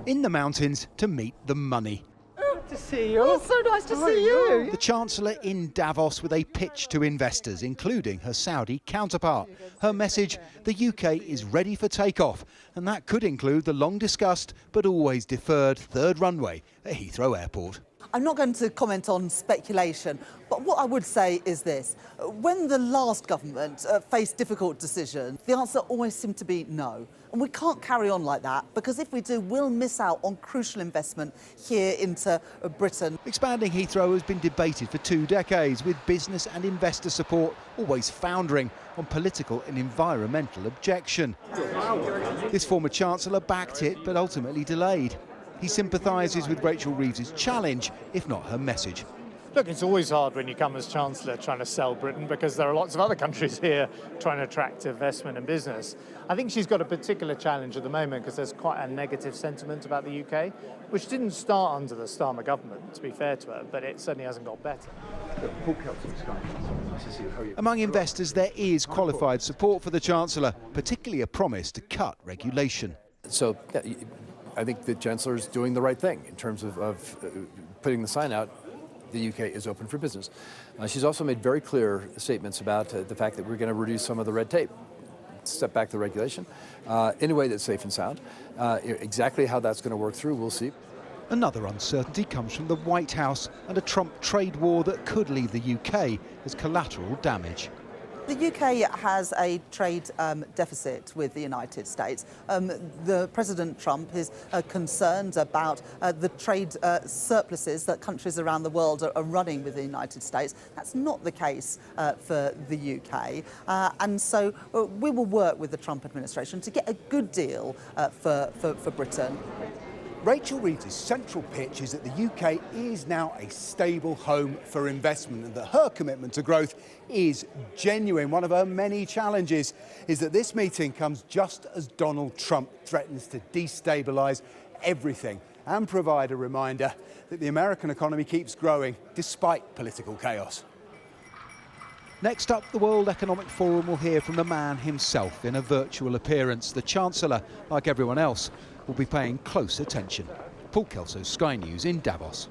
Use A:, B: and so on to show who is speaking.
A: in the mountains to meet the money.
B: To see you. Oh, so nice to see you.
A: The Chancellor in Davos with a pitch to investors, including her Saudi counterpart. Her message, the UK is ready for takeoff, and that could include the long-discussed but always deferred third runway at Heathrow Airport.
C: I'm not going to comment on speculation, but what I would say is this. When the last government faced difficult decisions, the answer always seemed to be no. And we can't carry on like that, because if we do, we'll miss out on crucial investment here into Britain.
A: Expanding Heathrow has been debated for 2 decades, with business and investor support always foundering on political and environmental objection. This former Chancellor backed it, but ultimately delayed. He sympathises with Rachel Reeves' challenge, if not her message.
D: Look, it's always hard when you come as Chancellor trying to sell Britain, because there are lots of other countries here trying to attract investment and business. I think she's got a particular challenge at the moment because there's quite a negative sentiment about the UK, which didn't start under the Starmer government, to be fair to her, but it certainly hasn't got better.
A: Among investors, there is qualified support for the Chancellor, particularly a promise to cut regulation.
E: So I think the Chancellor is doing the right thing in terms of putting the sign out. The UK is open for business. She's also made very clear statements about the fact that we're going to reduce some of the red tape, step back the regulation in a way that's safe and sound. Exactly how that's going to work through, we'll see.
A: Another uncertainty comes from the White House and a Trump trade war that could leave the UK as collateral damage.
C: The UK has a trade deficit with the United States. The President Trump is concerned about the trade surpluses that countries around the world are running with the United States. That's not the case for the UK. And so we will work with the Trump administration to get a good deal for Britain.
F: Rachel Reeves' central pitch is that the UK is now a stable home for investment and that her commitment to growth is genuine. One of her many challenges is that this meeting comes just as Donald Trump threatens to destabilise everything and provide a reminder that the American economy keeps growing despite political chaos.
A: Next up, the World Economic Forum will hear from the man himself in a virtual appearance. The Chancellor, like everyone else, will be paying close attention. Paul Kelso, Sky News in Davos.